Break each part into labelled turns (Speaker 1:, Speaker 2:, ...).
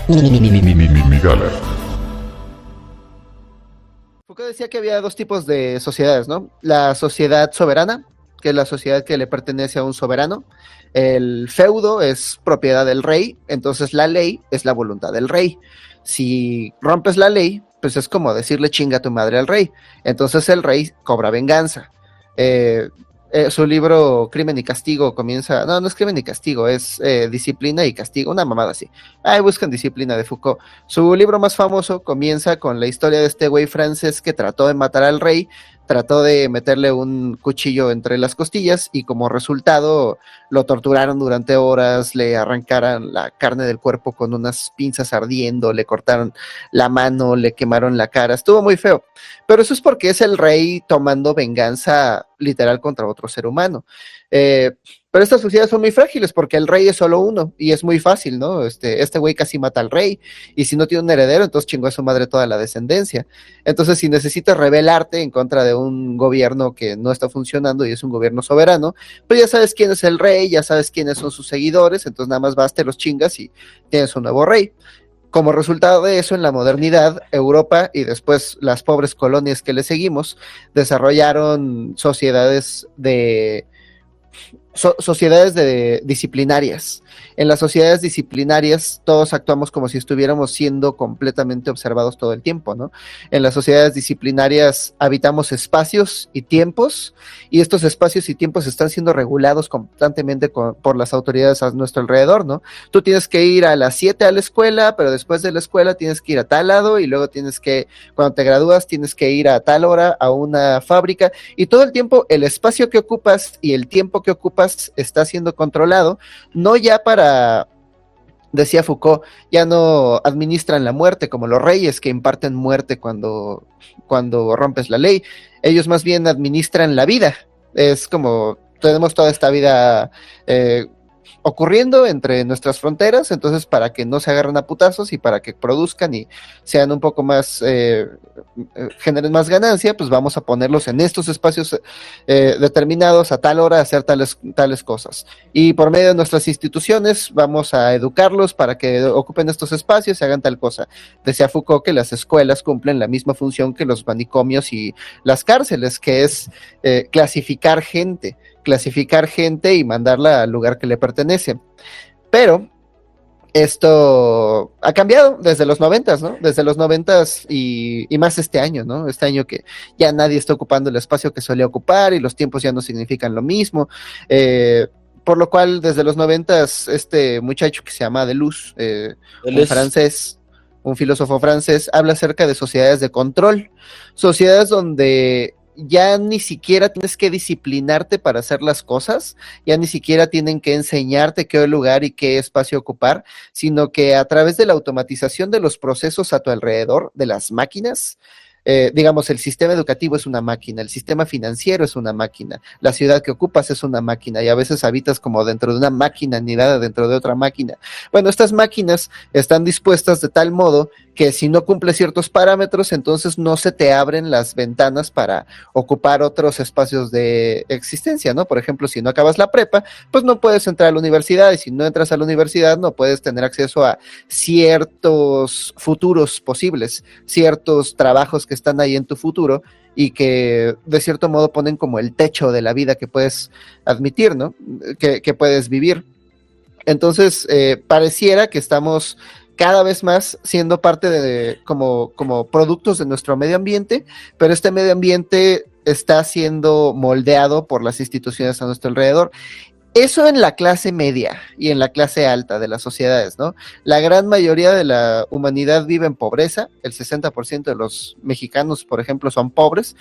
Speaker 1: Migala.
Speaker 2: Foucault decía que había dos tipos de sociedades, ¿no? La sociedad soberana, que es la sociedad que le pertenece a un soberano. El feudo es propiedad del rey, entonces la ley es la voluntad del rey. Si rompes la ley, pues es como decirle chinga a tu madre al rey. Entonces el rey cobra venganza. Eh, Su libro Crimen y Castigo comienza, no es Crimen y Castigo, es Disciplina y Castigo, una mamada así. Ahí buscan Disciplina de Foucault. Su libro más famoso comienza con la historia de este güey francés que trató de matar al rey, trató de meterle un cuchillo entre las costillas y como resultado lo torturaron durante horas, le arrancaron la carne del cuerpo con unas pinzas ardiendo, le cortaron la mano, le quemaron la cara, estuvo muy feo. Pero eso es porque es el rey tomando venganza literal contra otro ser humano. Pero estas sociedades son muy frágiles porque el rey es solo uno y es muy fácil, ¿no? Este güey casi mata al rey y si no tiene un heredero, entonces chingó a su madre toda la descendencia. Entonces, si necesitas rebelarte en contra de un gobierno que no está funcionando y es un gobierno soberano, pues ya sabes quién es el rey, ya sabes quiénes son sus seguidores, entonces nada más vas, te los chingas y tienes un nuevo rey. Como resultado de eso, en la modernidad, Europa y después las pobres colonias que le seguimos, desarrollaron sociedades de disciplinarias. En las sociedades disciplinarias todos actuamos como si estuviéramos siendo completamente observados todo el tiempo, ¿no? En las sociedades disciplinarias habitamos espacios y tiempos y estos espacios y tiempos están siendo regulados constantemente por las autoridades a nuestro alrededor, ¿no? Tú tienes que ir a las 7 a la escuela, pero después de la escuela tienes que ir a tal lado y luego cuando te gradúas tienes que ir a tal hora a una fábrica y todo el tiempo el espacio que ocupas y el tiempo que ocupas está siendo controlado, no ya para, decía Foucault, ya no administran la muerte como los reyes que imparten muerte cuando rompes la ley, ellos más bien administran la vida, es como tenemos toda esta vida ocurriendo entre nuestras fronteras, entonces para que no se agarren a putazos y para que produzcan y sean un poco más, generen más ganancia, pues vamos a ponerlos en estos espacios determinados a tal hora a hacer tales cosas. Y por medio de nuestras instituciones vamos a educarlos para que ocupen estos espacios y hagan tal cosa. Decía Foucault que las escuelas cumplen la misma función que los manicomios y las cárceles, que es clasificar gente y mandarla al lugar que le pertenece. Pero esto ha cambiado desde los 90, ¿no? Desde los 90 y más este año, ¿no? Este año que ya nadie está ocupando el espacio que solía ocupar y los tiempos ya no significan lo mismo. Por lo cual, desde los 90, este muchacho que se llama Deleuze, un filósofo francés, habla acerca de sociedades de control, sociedades donde ya ni siquiera tienes que disciplinarte para hacer las cosas, ya ni siquiera tienen que enseñarte qué lugar y qué espacio ocupar, sino que a través de la automatización de los procesos a tu alrededor, de las máquinas, digamos, el sistema educativo es una máquina, el sistema financiero es una máquina, la ciudad que ocupas es una máquina y a veces habitas como dentro de una máquina, ni nada dentro de otra máquina. Bueno, estas máquinas están dispuestas de tal modo que si no cumples ciertos parámetros, entonces no se te abren las ventanas para ocupar otros espacios de existencia, ¿no? Por ejemplo, si no acabas la prepa, pues no puedes entrar a la universidad y si no entras a la universidad no puedes tener acceso a ciertos futuros posibles, ciertos trabajos que están ahí en tu futuro y que de cierto modo ponen como el techo de la vida que puedes admitir, ¿no? Que puedes vivir. Entonces, pareciera que estamos cada vez más siendo parte de como productos de nuestro medio ambiente, pero este medio ambiente está siendo moldeado por las instituciones a nuestro alrededor. Eso en la clase media y en la clase alta de las sociedades, ¿no? La gran mayoría de la humanidad vive en pobreza, el 60% de los mexicanos, por ejemplo, son pobres,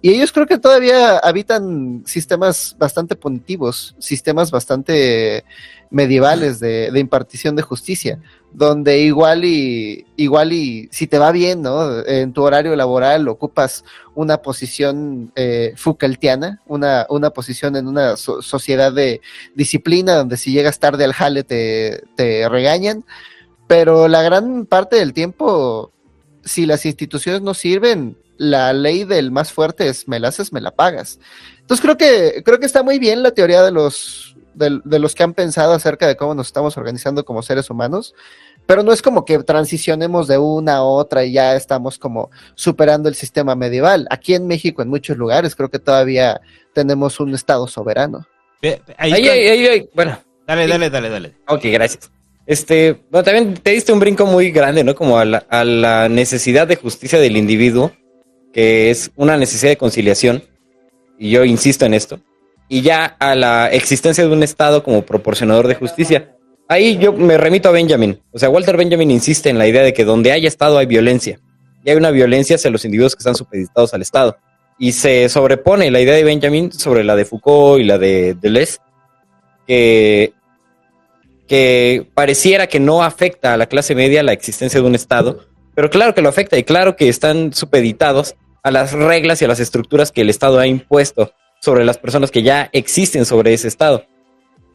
Speaker 2: y ellos creo que todavía habitan sistemas bastante punitivos, sistemas bastante medievales de impartición de justicia, donde igual y si te va bien, ¿no? En tu horario laboral ocupas una posición Foucaultiana, una posición en una sociedad de disciplina donde si llegas tarde al jale te regañan, pero la gran parte del tiempo, si las instituciones no sirven, la ley del más fuerte es me la haces, me la pagas. Entonces creo que está muy bien la teoría de los que han pensado acerca de cómo nos estamos organizando como seres humanos, pero no es como que transicionemos de una a otra y ya estamos como superando el sistema medieval. Aquí en México, en muchos lugares, creo que todavía tenemos un estado soberano.
Speaker 1: Bueno.
Speaker 3: Dale.
Speaker 1: Ok, gracias. Bueno, también te diste un brinco muy grande, ¿no? Como a la necesidad de justicia del individuo, que es una necesidad de conciliación, y yo insisto en esto, y ya a la existencia de un Estado como proporcionador de justicia. Ahí yo me remito a Benjamin. O sea, Walter Benjamin insiste en la idea de que donde haya Estado hay violencia, y hay una violencia hacia los individuos que están supeditados al Estado. Y se sobrepone la idea de Benjamin sobre la de Foucault y la de Deleuze, que pareciera que no afecta a la clase media la existencia de un Estado, pero claro que lo afecta y claro que están supeditados a las reglas y a las estructuras que el Estado ha impuesto sobre las personas que ya existen sobre ese Estado.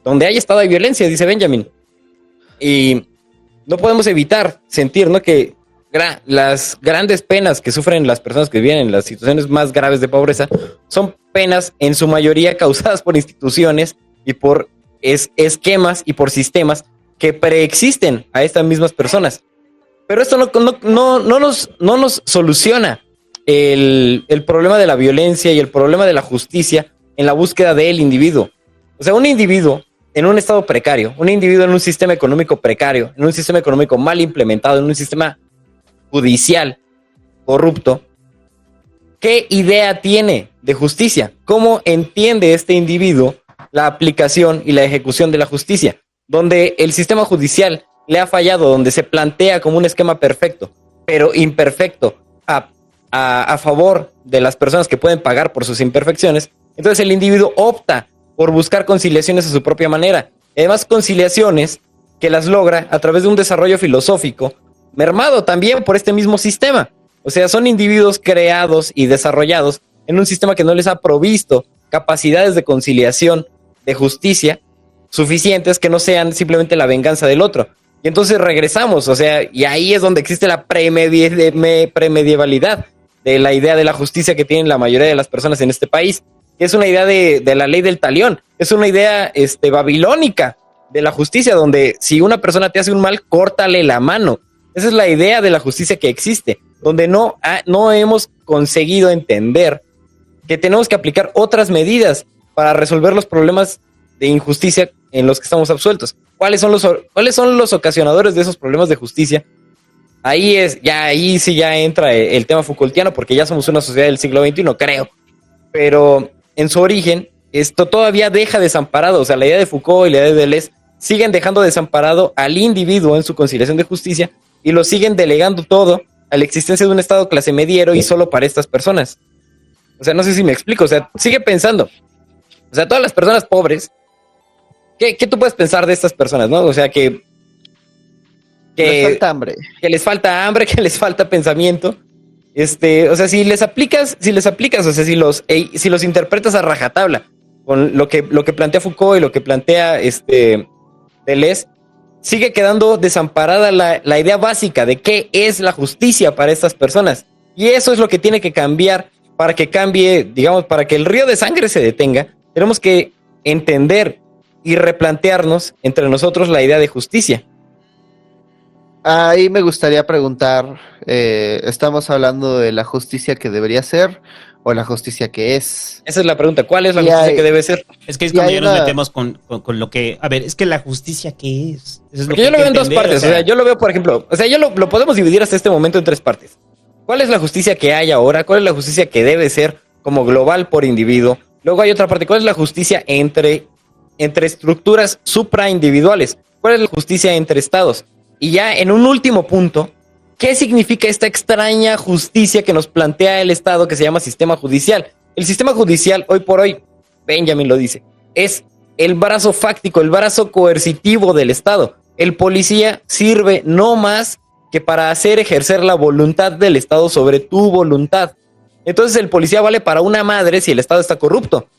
Speaker 1: Donde hay Estado hay violencia, dice Benjamin. Y no podemos evitar sentir, ¿no?, que las grandes penas que sufren las personas que viven en las situaciones más graves de pobreza son penas en su mayoría causadas por instituciones y por esquemas y por sistemas que preexisten a estas mismas personas. Pero esto no nos soluciona el problema de la violencia y el problema de la justicia en la búsqueda del individuo. O sea, un individuo en un estado precario, un individuo en un sistema económico precario, en un sistema económico mal implementado, en un sistema judicial corrupto, ¿qué idea tiene de justicia? ¿Cómo entiende este individuo la aplicación y la ejecución de la justicia? Donde el sistema judicial le ha fallado, donde se plantea como un esquema perfecto, pero imperfecto, a favor de las personas que pueden pagar por sus imperfecciones, entonces el individuo opta por buscar conciliaciones a su propia manera. Además, conciliaciones que las logra a través de un desarrollo filosófico, mermado también por este mismo sistema. O sea, son individuos creados y desarrollados en un sistema que no les ha provisto capacidades de conciliación, de justicia, suficientes que no sean simplemente la venganza del otro. Y entonces regresamos, o sea, y ahí es donde existe la premedievalidad de la idea de la justicia que tienen la mayoría de las personas en este país. Es una idea de la ley del talión, es una idea babilónica de la justicia, donde si una persona te hace un mal, córtale la mano. Esa es la idea de la justicia que existe, donde no hemos conseguido entender que tenemos que aplicar otras medidas para resolver los problemas de injusticia en los que estamos absueltos. ¿Cuáles son los ocasionadores de esos problemas de justicia? Ahí sí ya entra el tema Foucaultiano, porque ya somos una sociedad del siglo XXI, creo. Pero en su origen, esto todavía deja desamparado. O sea, la idea de Foucault y la idea de Deleuze siguen dejando desamparado al individuo en su conciliación de justicia y lo siguen delegando todo a la existencia de un estado clase mediero y solo para estas personas. O sea, no sé si me explico. O sea, sigue pensando. O sea, todas las personas pobres, ¿qué tú puedes pensar de estas personas, no? O sea, que
Speaker 2: les falta hambre.
Speaker 1: Que les falta hambre, que les falta pensamiento. O sea, si les aplicas, o sea, si los interpretas a rajatabla con lo que plantea Foucault y lo que plantea Deleuze, sigue quedando desamparada la idea básica de qué es la justicia para estas personas. Y eso es lo que tiene que cambiar para que cambie, digamos, para que el río de sangre se detenga. Tenemos que entender y replantearnos entre nosotros la idea de justicia.
Speaker 2: Ahí me gustaría preguntar, ¿estamos hablando de la justicia que debería ser o la justicia que es?
Speaker 1: Esa es la pregunta, ¿cuál es la justicia que debe ser?
Speaker 3: Es que es como ya nos metemos con lo que... A ver, es que la justicia ¿qué es? Eso es
Speaker 1: porque yo lo veo en dos partes, o sea, yo lo veo, por ejemplo, o sea, lo podemos dividir hasta este momento en tres partes. ¿Cuál es la justicia que hay ahora? ¿Cuál es la justicia que debe ser como global por individuo? Luego hay otra parte, ¿cuál es la justicia entre estructuras supraindividuales? ¿Cuál es la justicia entre estados? Y ya en un último punto, ¿qué significa esta extraña justicia que nos plantea el Estado que se llama sistema judicial? El sistema judicial, hoy por hoy, Benjamin lo dice, es el brazo fáctico, el brazo coercitivo del Estado. El policía sirve no más que para hacer ejercer la voluntad del Estado sobre tu voluntad. Entonces el policía vale para una madre si el Estado está corrupto.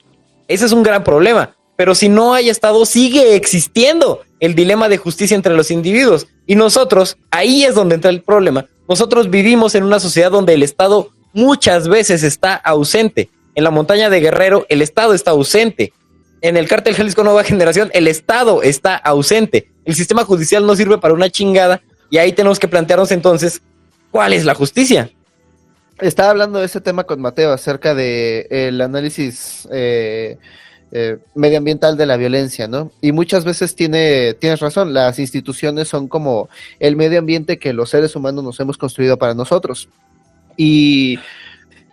Speaker 1: Ese es un gran problema. Pero si no hay Estado, sigue existiendo el dilema de justicia entre los individuos. Y nosotros, ahí es donde entra el problema. Nosotros vivimos en una sociedad donde el Estado muchas veces está ausente. En la montaña de Guerrero, el Estado está ausente. En el Cártel Jalisco Nueva Generación, el Estado está ausente. El sistema judicial no sirve para una chingada Y ahí tenemos que plantearnos entonces, ¿cuál es la justicia?
Speaker 2: Estaba hablando de ese tema con Mateo acerca de el análisis medioambiental de la violencia, ¿no? Y muchas veces tienes razón, las instituciones son como el medio ambiente que los seres humanos nos hemos construido para nosotros. Y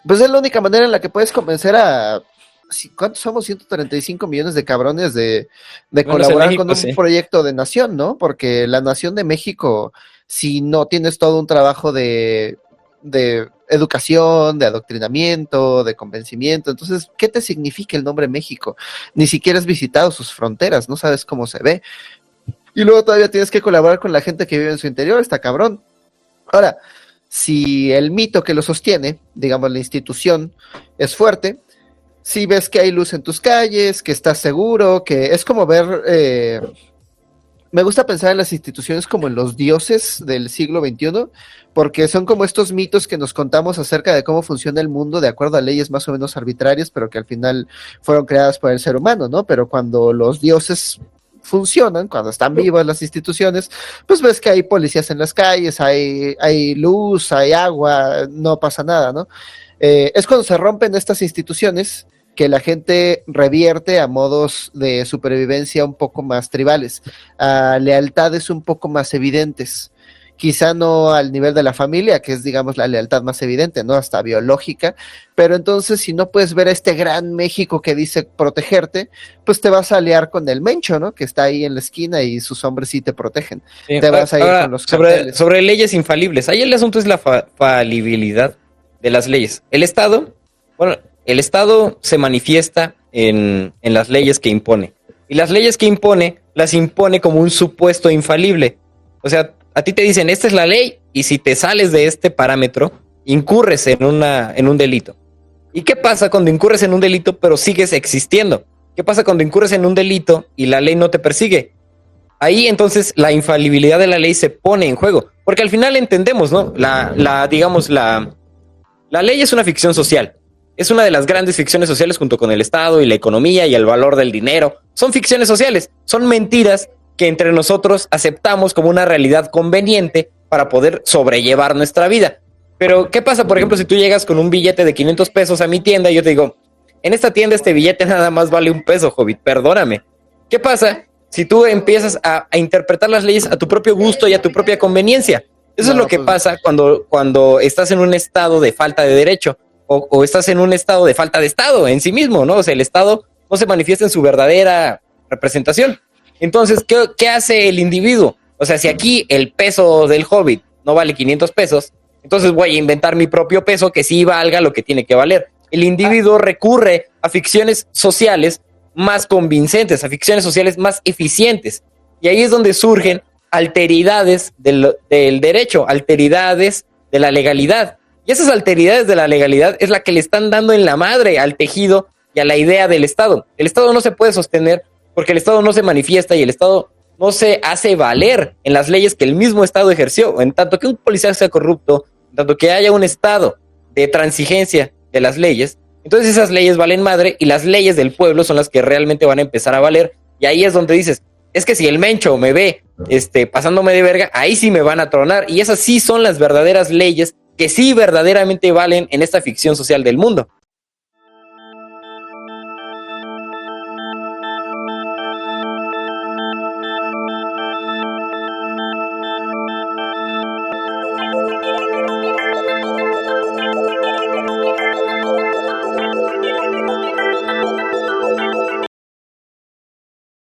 Speaker 2: pues es la única manera en la que puedes convencer a... ¿Cuántos somos? 135 millones de cabrones de colaborar México, con un proyecto de nación, ¿no? Porque la nación de México, si no tienes todo un trabajo de educación, de adoctrinamiento, de convencimiento, entonces, ¿qué te significa el nombre México? Ni siquiera has visitado sus fronteras, no sabes cómo se ve. Y luego todavía tienes que colaborar con la gente que vive en su interior, está cabrón. Ahora, si el mito que lo sostiene, digamos la institución, es fuerte, si ves que hay luz en tus calles, que estás seguro, que es como ver... me gusta pensar en las instituciones como en los dioses del siglo XXI, porque son como estos mitos que nos contamos acerca de cómo funciona el mundo de acuerdo a leyes más o menos arbitrarias, pero que al final fueron creadas por el ser humano, ¿no? Pero cuando los dioses funcionan, cuando están vivas las instituciones, pues ves que hay policías en las calles, hay luz, hay agua, no pasa nada, ¿no? Es cuando se rompen estas instituciones que la gente revierte a modos de supervivencia un poco más tribales, a lealtades un poco más evidentes, quizá no al nivel de la familia, que es, digamos, la lealtad más evidente, ¿no? Hasta biológica, pero entonces si no puedes ver a este gran México que dice protegerte, pues te vas a aliar con el Mencho, ¿no? Que está ahí en la esquina y sus hombres sí te protegen.
Speaker 1: Sí,
Speaker 2: te vas a ir con los carteles.
Speaker 1: Sobre leyes infalibles, ahí el asunto es la falibilidad de las leyes. El Estado se manifiesta en las leyes que impone. Y las leyes que impone, las impone como un supuesto infalible. O sea, a ti te dicen, esta es la ley, y si te sales de este parámetro, incurres en un delito. ¿Y qué pasa cuando incurres en un delito, pero sigues existiendo? ¿Qué pasa cuando incurres en un delito y la ley no te persigue? Ahí entonces la infalibilidad de la ley se pone en juego. Porque al final entendemos, ¿no? La ley es una ficción social. Es una de las grandes ficciones sociales junto con el Estado y la economía y el valor del dinero. Son ficciones sociales, son mentiras que entre nosotros aceptamos como una realidad conveniente para poder sobrellevar nuestra vida. Pero, ¿qué pasa, por ejemplo, si tú llegas con un billete de 500 pesos a mi tienda y yo te digo, en esta tienda este billete nada más vale $1, Hobbit, perdóname? ¿Qué pasa si tú empiezas a interpretar las leyes a tu propio gusto y a tu propia conveniencia? Eso es lo que pasa cuando estás en un estado de falta de derecho. O estás en un estado de falta de Estado en sí mismo, ¿no? O sea, el Estado no se manifiesta en su verdadera representación. Entonces, ¿qué hace el individuo? O sea, si aquí el peso del Hobbit no vale 500 pesos, entonces voy a inventar mi propio peso que sí valga lo que tiene que valer. El individuo recurre a ficciones sociales más convincentes, a ficciones sociales más eficientes. Y ahí es donde surgen alteridades del derecho, alteridades de la legalidad. Y esas alteridades de la legalidad es la que le están dando en la madre al tejido y a la idea del Estado. El Estado no se puede sostener porque el Estado no se manifiesta y el Estado no se hace valer en las leyes que el mismo Estado ejerció. En tanto que un policía sea corrupto, en tanto que haya un estado de transigencia de las leyes, entonces esas leyes valen madre y las leyes del pueblo son las que realmente van a empezar a valer. Y ahí es donde dices, es que si el Mencho me ve pasándome de verga, ahí sí me van a tronar. Y esas sí son las verdaderas leyes que sí verdaderamente valen en esta ficción social del mundo.